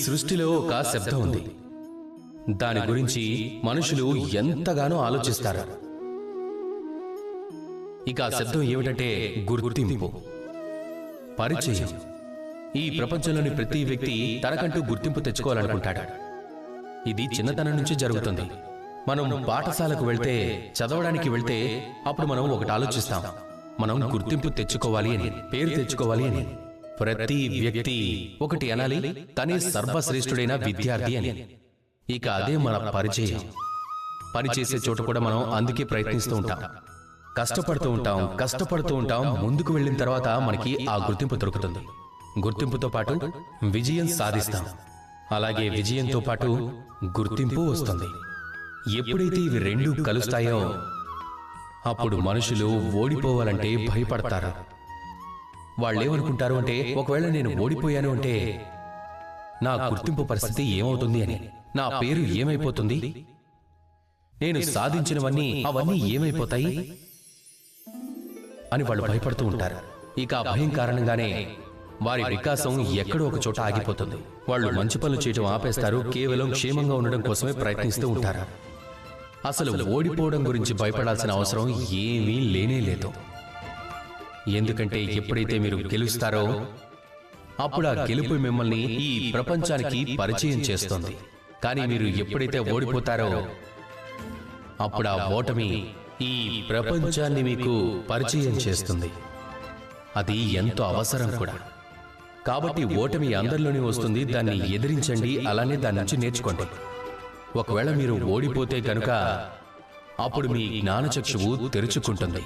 సృష్టిలో ఒక శబ్దం ఉంది. దాని గురించి మనుషులు ఎంతగానో ఆలోచిస్తారు. ఇక ఆ శబ్దం ఏమిటంటే గుర్తింపు, పరిచయం. ఈ ప్రపంచంలోని ప్రతి వ్యక్తి తనకంటూ గుర్తింపు తెచ్చుకోవాలనుకుంటాడు. ఇది చిన్నతనం నుంచి జరుగుతుంది. మనం పాఠశాలకు వెళ్తే, చదవడానికి వెళ్తే అప్పుడు మనం ఒకటి ఆలోచిస్తాం, మనం గుర్తింపు తెచ్చుకోవాలి అని, పేరు తెచ్చుకోవాలి అని. ప్రతి వ్యక్తి ఒకటి అనాలి, తనే సర్వశ్రేష్ఠుడైన విద్యార్థి అని. ఇక అదే మన పరిచయం. పనిచేసే చోట కూడా మనం అందుకే ప్రయత్నిస్తూ ఉంటాం, కష్టపడుతూ ఉంటాం. ముందుకు వెళ్ళిన తర్వాత మనకి ఆ గుర్తింపు దొరుకుతుంది. గుర్తింపుతో పాటు విజయం సాధిస్తాం. అలాగే విజయంతో పాటు గుర్తింపు వస్తుంది. ఎప్పుడైతే ఇవి రెండూ కలుస్తాయో అప్పుడు మనుషులు ఓడిపోవాలంటే భయపడతారు. వాళ్ళేమనుకుంటారు అంటే, ఒకవేళ నేను ఓడిపోయాను అంటే నా గుర్తింపు పరిస్థితి ఏమవుతుంది అని, నా పేరు ఏమైపోతుంది, నేను సాధించినవన్నీ అవన్నీ ఏమైపోతాయి అని వాళ్ళు భయపడుతూ ఉంటారు. ఇక ఆ భయం కారణంగానే వారి వికాసం ఎక్కడో ఒక చోట ఆగిపోతుంది. వాళ్ళు మంచి పనులు చేయడం ఆపేస్తారు, కేవలం క్షేమంగా ఉండడం కోసమే ప్రయత్నిస్తూ ఉంటారు. అసలు ఓడిపోవడం గురించి భయపడాల్సిన అవసరం ఏమీ లేనే లేదు. ఎందుకంటే ఎప్పుడైతే మీరు గెలుస్తారో అప్పుడు ఆ గెలుపు మిమ్మల్ని ఈ ప్రపంచానికి పరిచయం చేస్తుంది. కానీ మీరు ఎప్పుడైతే ఓడిపోతారో అప్పుడు ఆ ఓటమి ఈ ప్రపంచాన్ని మీకు పరిచయం చేస్తుంది. అది ఎంతో అవసరం కూడా. కాబట్టి ఓటమి అందరిలోనే వస్తుంది. దాన్ని ఎదిరించండి, అలానే దాని నుంచి నేర్చుకోండి. ఒకవేళ మీరు ఓడిపోతే కనుక అప్పుడు మీ జ్ఞానచక్షువు తెరుచుకుంటుంది.